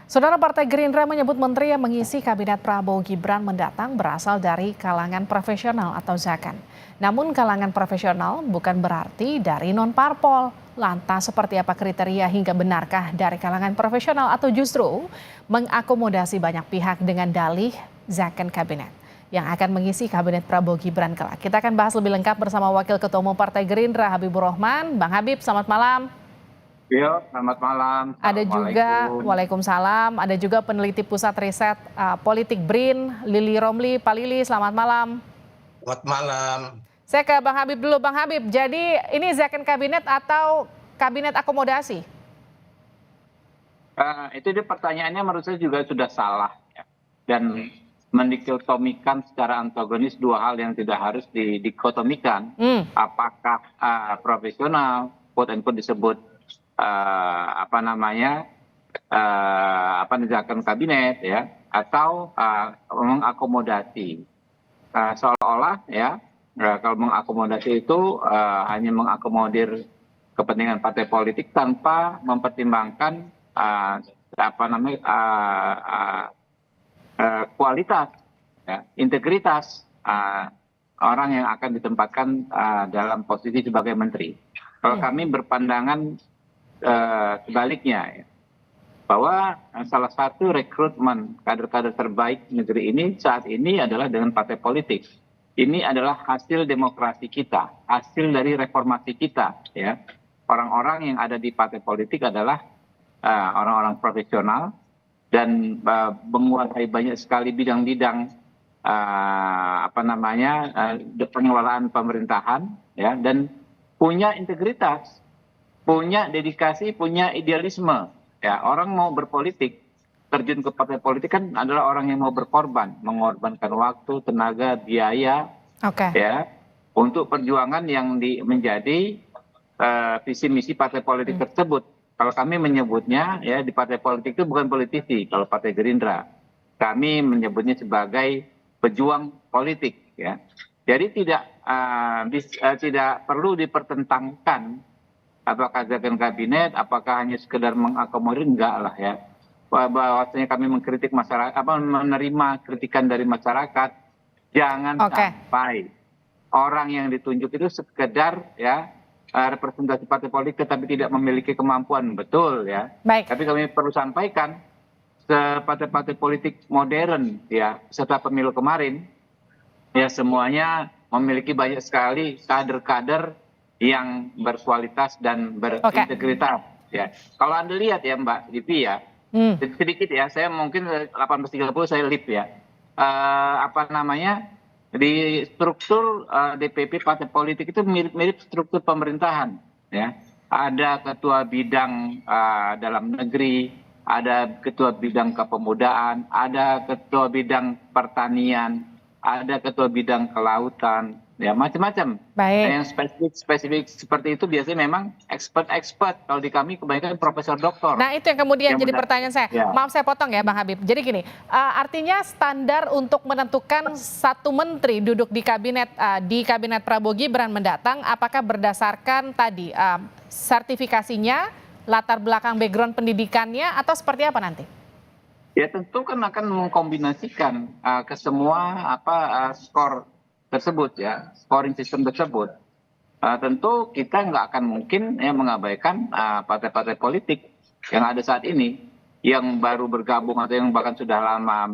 Saudara Partai Gerindra menyebut menteri yang mengisi kabinet Prabowo Gibran mendatang berasal dari kalangan profesional atau zakan. Namun kalangan profesional bukan berarti dari non-parpol. Lantas seperti apa kriteria hingga benarkah dari kalangan profesional atau justru mengakomodasi banyak pihak dengan dalih zakan kabinet yang akan mengisi kabinet Prabowo Gibran kelak. Kita akan bahas lebih lengkap bersama Wakil Ketua Umum Partai Gerindra Habibur Rahman. Bang Habib, selamat malam. Iya, selamat malam. Ada juga, Waalaikumsalam, ada juga peneliti Pusat Riset Politik BRIN, Lili Romli. Pak Lili, selamat malam. Selamat malam. Saya ke Bang Habib dulu. Bang Habib, jadi ini zaken kabinet atau kabinet akomodasi? Itu dia pertanyaannya menurut saya juga sudah salah. Ya. Dan mendikotomikan secara antagonis dua hal yang tidak harus didikotomikan. Apakah profesional, quote unquote disebut zaken kabinet ya, atau mengakomodasi seolah-olah ya, kalau mengakomodasi itu hanya mengakomodir kepentingan partai politik tanpa mempertimbangkan kualitas ya, integritas orang yang akan ditempatkan dalam posisi sebagai menteri. Kalau kami berpandangan sebaliknya, ya, bahwa salah satu rekrutmen kader-kader terbaik negeri ini saat ini adalah dengan partai politik. Ini adalah hasil demokrasi kita, hasil dari reformasi kita. Ya. Orang-orang yang ada di partai politik adalah orang-orang profesional dan menguasai banyak sekali bidang-bidang pengelolaan pemerintahan, ya, dan punya integritas, punya dedikasi, punya idealisme. Ya, orang mau berpolitik, terjun ke partai politik kan adalah orang yang mau berkorban, mengorbankan waktu, tenaga, biaya, ya, untuk perjuangan yang menjadi visi misi partai politik tersebut. Kalau kami menyebutnya, ya, di partai politik itu bukan politisi. Kalau Partai Gerindra, kami menyebutnya sebagai pejuang politik. Ya. Jadi tidak perlu dipertentangkan apakah zaken kabinet, apakah hanya sekedar mengakomodir, enggak lah ya. Bahwasanya kami mengkritik masyarakat, menerima kritikan dari masyarakat, jangan sampai orang yang ditunjuk itu sekedar ya representasi partai politik tetapi tidak memiliki kemampuan, betul ya. Baik. Tapi kami perlu sampaikan partai-partai politik modern ya setelah pemilu kemarin ya semuanya memiliki banyak sekali kader-kader yang berkualitas dan berintegritas. Ya. Kalau Anda lihat ya Mbak Livi ya, sedikit ya, saya mungkin 18.30 saya live ya. Di struktur DPP partai politik itu mirip-mirip struktur pemerintahan. Ya. Ada ketua bidang dalam negeri, ada ketua bidang kepemudaan, ada ketua bidang pertanian, ada ketua bidang kelautan, ya macam-macam. Yang spesifik seperti itu biasanya memang expert. Kalau di kami kebanyakan profesor doktor. Nah itu yang kemudian jadi pertanyaan saya. Ya. Maaf saya potong ya Bang Habib. Jadi gini, artinya standar untuk menentukan satu menteri duduk di kabinet Prabowo Gibran mendatang, apakah berdasarkan tadi sertifikasinya, latar belakang background pendidikannya, atau seperti apa nanti? Ya tentu kan akan mengkombinasikan ke semua skor tersebut ya, scoring system tersebut. Tentu kita nggak akan mungkin ya mengabaikan partai-partai politik yang ada saat ini, yang baru bergabung atau yang bahkan sudah lama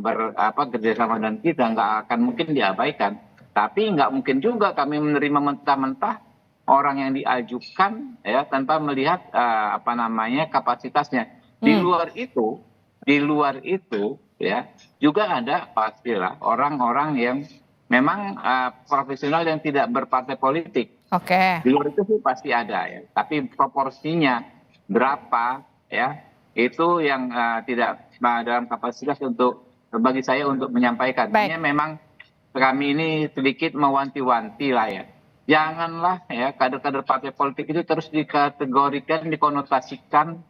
kerjasama dengan kita, nggak akan mungkin diabaikan. Tapi nggak mungkin juga kami menerima mentah-mentah orang yang diajukan ya tanpa melihat kapasitasnya. Di luar itu ya juga ada pastilah orang-orang yang memang profesional yang tidak berpartai politik. Di luar itu sih pasti ada ya. Tapi proporsinya berapa ya itu yang tidak dalam kapasitas untuk bagi saya untuk menyampaikan. Hanya memang kami ini sedikit mewanti-wanti lah ya. Janganlah ya kader-kader partai politik itu terus dikategorikan, dikonotasikan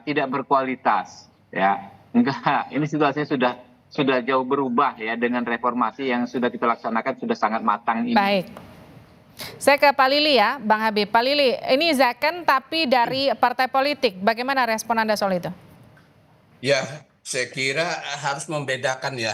tidak berkualitas. Ya, enggak. Ini situasinya sudah jauh berubah ya dengan reformasi yang sudah kita laksanakan sudah sangat matang ini. Baik. Saya ke Pak Lili ya, Bang Habib. Pak Lili, ini zaken tapi dari partai politik. Bagaimana respon Anda soal itu? Ya, saya kira harus membedakan ya.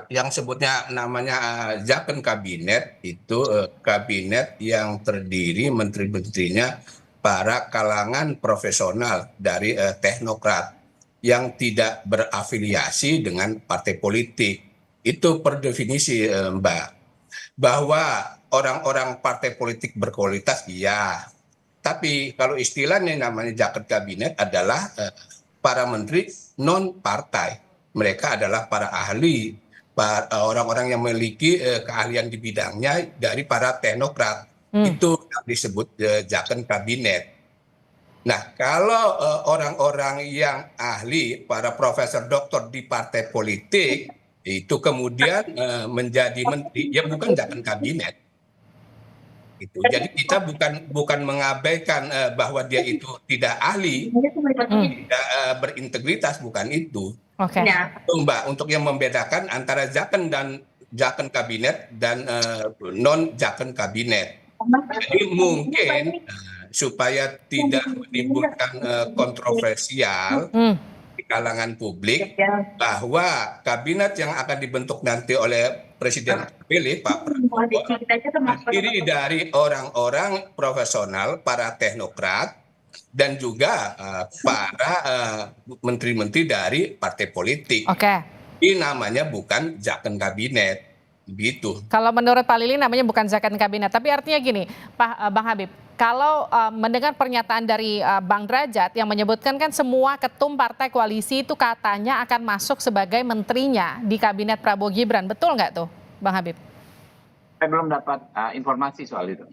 Yang sebutnya namanya zakon kabinet itu kabinet yang terdiri menteri-menterinya para kalangan profesional dari teknokrat yang tidak berafiliasi dengan partai politik. Itu per definisi, Mbak. Bahwa orang-orang partai politik berkualitas, iya. Tapi kalau istilahnya namanya jaket kabinet adalah para menteri non partai. Mereka adalah para ahli, orang-orang yang memiliki keahlian di bidangnya dari para teknokrat. Hmm. Itu yang disebut jaket kabinet. Nah, kalau orang-orang yang ahli, para profesor doktor di partai politik, itu kemudian menjadi menteri, ya bukan jaket kabinet. Gitu. Jadi kita bukan mengabaikan bahwa dia itu tidak ahli, tidak berintegritas, bukan itu. Oke. Itu, Mbak, untuk yang membedakan antara zakon kabinet dan non zakon kabinet. Jadi mungkin supaya tidak menimbulkan kontroversial Hmm. di kalangan publik bahwa kabinet yang akan dibentuk nanti oleh Presiden terpilih Pak Prabowo terdiri dari orang-orang profesional, para teknokrat, dan juga para menteri-menteri dari partai politik. Oke. Ini namanya bukan zakon kabinet, begitu. Kalau menurut Pak Lili namanya bukan zakon kabinet, tapi artinya gini, Bang Habib, kalau mendengar pernyataan dari Bang Derajat yang menyebutkan kan semua ketum partai koalisi itu katanya akan masuk sebagai menterinya di kabinet Prabowo Gibran, betul nggak tuh, Bang Habib? Saya belum dapat informasi soal itu.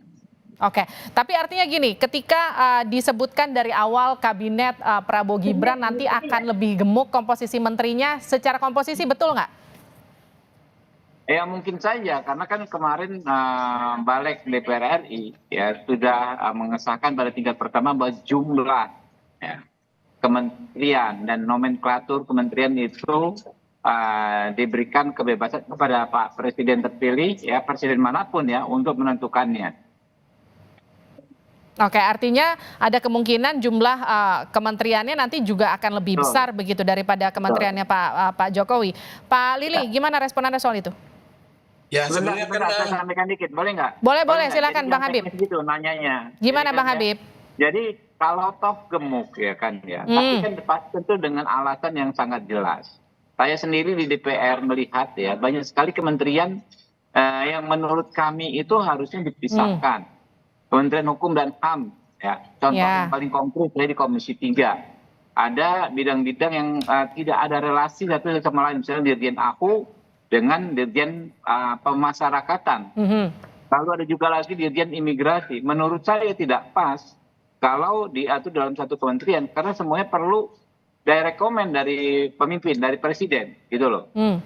Oke, tapi artinya gini, ketika disebutkan dari awal kabinet Prabowo Gibran nanti akan lebih gemuk komposisi menterinya, secara komposisi betul nggak? Ya mungkin saja, karena kan kemarin Balik DPR RI ya sudah mengesahkan pada tingkat pertama bahwa jumlah ya, kementerian dan nomenklatur kementerian itu diberikan kebebasan kepada Pak Presiden terpilih, ya presiden manapun ya, untuk menentukannya. Oke, artinya ada kemungkinan jumlah kementeriannya nanti juga akan lebih besar begitu daripada kementeriannya Pak Jokowi. Pak Lili, gimana respon Anda soal itu? Ya sebenarnya saya sampaikan dikit, boleh nggak? Boleh, silakan Bang Habib. Gitu nanyanya. Gimana Jadi Bang Habib? Jadi kalau toh gemuk ya kan ya, tapi kan tentu dengan alasan yang sangat jelas. Saya sendiri di DPR melihat ya banyak sekali kementerian yang menurut kami itu harusnya dipisahkan. Kementerian Hukum dan HAM ya. Contoh yang paling konkret saya di Komisi 3. Ada bidang-bidang yang tidak ada relasi satu sama lain, misalnya Dirjen AHU dengan Dirjen Pemasyarakatan. Lalu ada juga lagi Dirjen Imigrasi. Menurut saya tidak pas kalau diatur dalam satu kementerian, karena semuanya perlu direct comment dari pemimpin, dari presiden, gitu loh. 3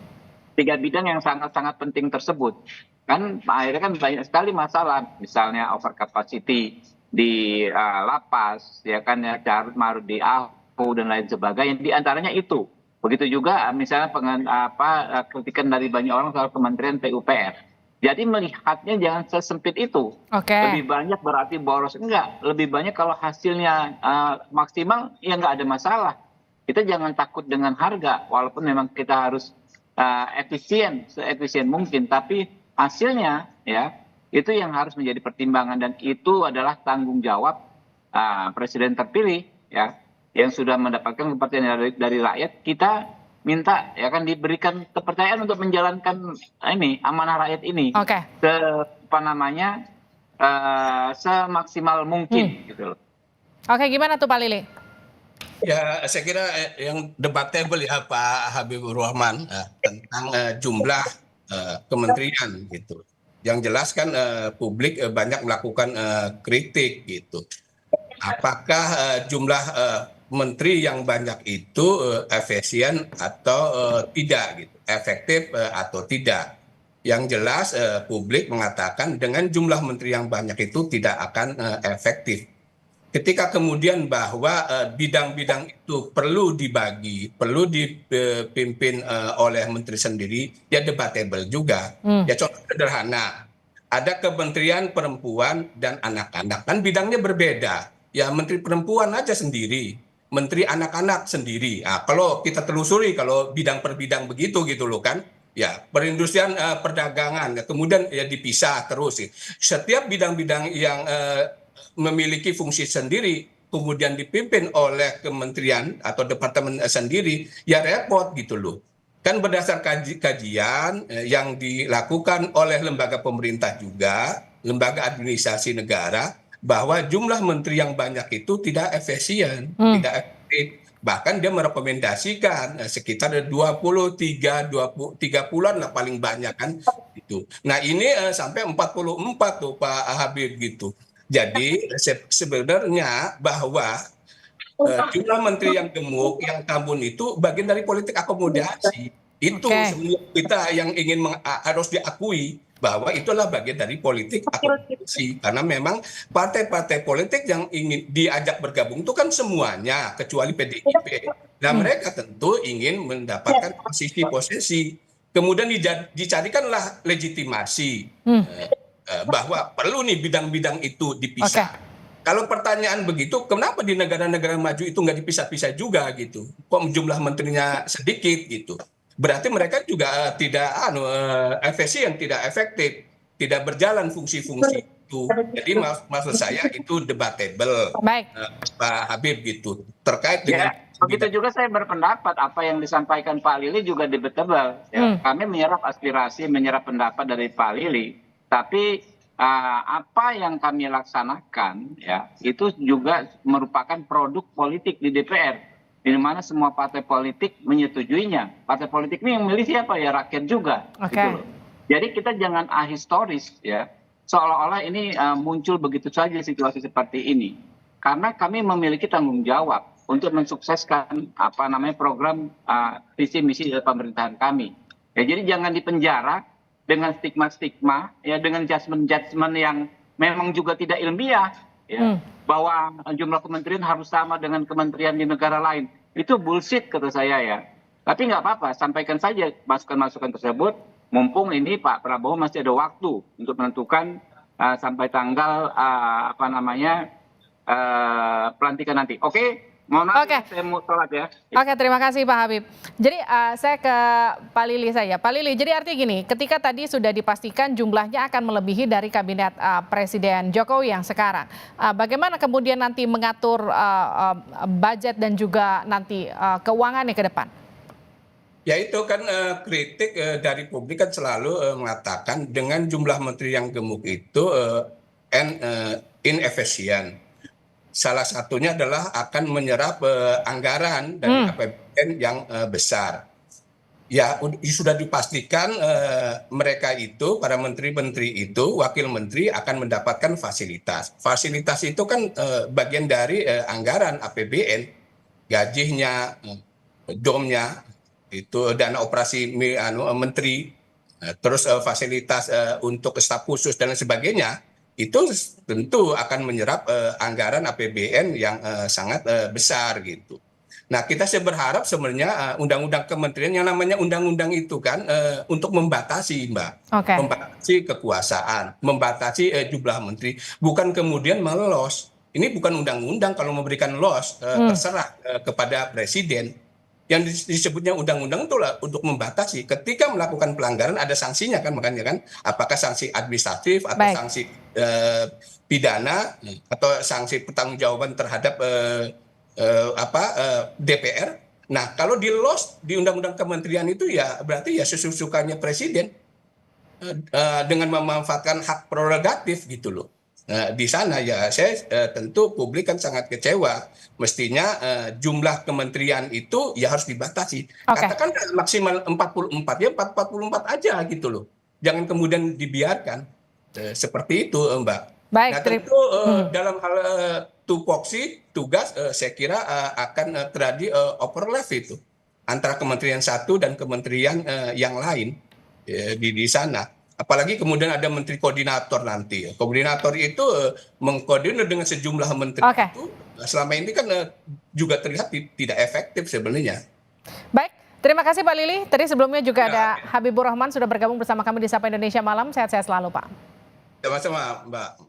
bidang yang sangat-sangat penting tersebut. Kan akhirnya kan banyak sekali masalah, misalnya over capacity di lapas, ya kan ya, carut marut di AHU dan lain sebagainya. Di antaranya itu. Begitu juga misalnya kritikan dari banyak orang soal Kementerian PUPR. Jadi melihatnya jangan sesempit itu. Lebih banyak berarti boros, enggak. Lebih banyak kalau hasilnya maksimal, ya enggak ada masalah. Kita jangan takut dengan harga, walaupun memang kita harus seefisien mungkin. Tapi hasilnya ya itu yang harus menjadi pertimbangan, dan itu adalah tanggung jawab presiden terpilih ya, yang sudah mendapatkan kepercayaan dari rakyat. Kita minta ya kan diberikan kepercayaan untuk menjalankan amanah rakyat ini semaksimal mungkin gitu loh. Oke, gimana tuh Pak Lili? Ya, saya kira yang debatable ya Pak Habibur Rahman tentang jumlah kementerian gitu. Yang jelas kan publik banyak melakukan kritik gitu. Apakah jumlah menteri yang banyak itu efisien atau tidak gitu, efektif atau tidak? Yang jelas publik mengatakan dengan jumlah menteri yang banyak itu tidak akan efektif. Ketika kemudian bahwa bidang-bidang itu perlu dibagi, perlu dipimpin oleh menteri sendiri, ya debatable juga. Ya contoh sederhana, ada Kementerian Perempuan dan Anak-anak, kan bidangnya berbeda. Ya menteri perempuan aja sendiri, menteri anak-anak sendiri. Nah, kalau kita telusuri kalau bidang per bidang begitu gitu loh kan, ya perindustrian, perdagangan, kemudian ya dipisah terus sih. Setiap bidang-bidang yang memiliki fungsi sendiri kemudian dipimpin oleh kementerian atau departemen sendiri, ya repot gitu loh. Kan berdasar kajian yang dilakukan oleh lembaga pemerintah juga, lembaga administrasi negara, bahwa jumlah menteri yang banyak itu tidak efisien, tidak efektif. Bahkan dia merekomendasikan sekitar 30-an lah paling banyak kan itu. Nah ini sampai 44 tuh Pak Habib gitu. Jadi sebenarnya bahwa jumlah menteri yang gemuk, yang tambun itu bagian dari politik akomodasi. Itu Oke. semua kita yang ingin harus diakui bahwa itulah bagian dari politik akomodasi. Karena memang partai-partai politik yang ingin diajak bergabung itu kan semuanya, kecuali PDIP. Nah mereka tentu ingin mendapatkan posisi-posisi. Kemudian dicarikanlah legitimasi bahwa perlu nih bidang-bidang itu dipisah. Kalau pertanyaan begitu, kenapa di negara-negara maju itu nggak dipisah-pisah juga gitu? Kok jumlah menterinya sedikit gitu? Berarti mereka juga tidak efisien, tidak efektif, tidak berjalan fungsi-fungsi itu. Jadi maksud saya itu debatable, Baik. Pak Habib gitu. Terkait dengan begitu juga saya berpendapat apa yang disampaikan Pak Lili juga debatable. Ya. Kami menyerap aspirasi, menyerap pendapat dari Pak Lili, tapi apa yang kami laksanakan ya itu juga merupakan produk politik di DPR, di mana semua partai politik menyetujuinya. Partai politik ini yang milih siapa ya, rakyat juga. Gitu loh. Jadi kita jangan ahistoris ya, seolah-olah ini muncul begitu saja situasi seperti ini. Karena kami memiliki tanggung jawab untuk mensukseskan program visi misi dari pemerintahan kami. Ya, jadi jangan dipenjara dengan stigma-stigma, ya dengan judgement yang memang juga tidak ilmiah, ya, bahwa jumlah kementerian harus sama dengan kementerian di negara lain. Itu bullshit kata saya ya. Tapi nggak apa-apa, sampaikan saja masukan-masukan tersebut. Mumpung ini Pak Prabowo masih ada waktu untuk menentukan sampai tanggal pelantikan nanti. Oke? Mohon maaf, saya mau sholat ya. Oke, terima kasih Pak Habib. Jadi saya ke Pak Lili saja. Pak Lili, jadi artinya gini, ketika tadi sudah dipastikan jumlahnya akan melebihi dari kabinet Presiden Jokowi yang sekarang. Bagaimana kemudian nanti mengatur budget dan juga nanti keuangannya ke depan? Ya itu kan kritik dari publik kan selalu mengatakan dengan jumlah menteri yang gemuk itu inefisien. Salah satunya adalah akan menyerap anggaran dari APBN yang besar. Ya sudah dipastikan mereka itu, para menteri-menteri itu, wakil menteri akan mendapatkan fasilitas. Fasilitas itu kan bagian dari anggaran APBN, gajinya, domnya, itu dana operasi menteri, terus fasilitas untuk staf khusus dan sebagainya. Itu tentu akan menyerap anggaran APBN yang sangat besar gitu. Nah kita sih berharap sebenarnya undang-undang kementerian yang namanya undang-undang itu kan untuk membatasi membatasi kekuasaan, membatasi jumlah menteri, bukan kemudian melos. Ini bukan undang-undang, kalau memberikan los terserah kepada presiden. Yang disebutnya undang-undang itulah untuk membatasi. Ketika melakukan pelanggaran ada sanksinya kan, makanya kan apakah sanksi administratif atau sanksi pidana atau sanksi pertanggungjawaban terhadap DPR. Nah kalau di los di undang-undang kementerian itu ya berarti ya sesuka-sukanya presiden dengan memanfaatkan hak prerogatif gitu loh. Di sana ya saya tentu publik kan sangat kecewa. Mestinya jumlah kementerian itu ya harus dibatasi. Katakan maksimal 44 ya 44 aja gitu loh. Jangan kemudian dibiarkan seperti itu Mbak. Baik, nah tentu dalam hal tupoksi tugas saya kira akan terjadi overlap itu antara kementerian satu dan kementerian yang lain di sana. Apalagi kemudian ada menteri koordinator nanti. Koordinator itu mengkoordinir dengan sejumlah menteri itu selama ini kan juga terlihat tidak efektif sebenarnya. Baik, terima kasih Pak Lili. Tadi sebelumnya juga ada Habibur Rahman sudah bergabung bersama kami di Sapa Indonesia Malam. Sehat-sehat selalu Pak. Sama-sama Mbak.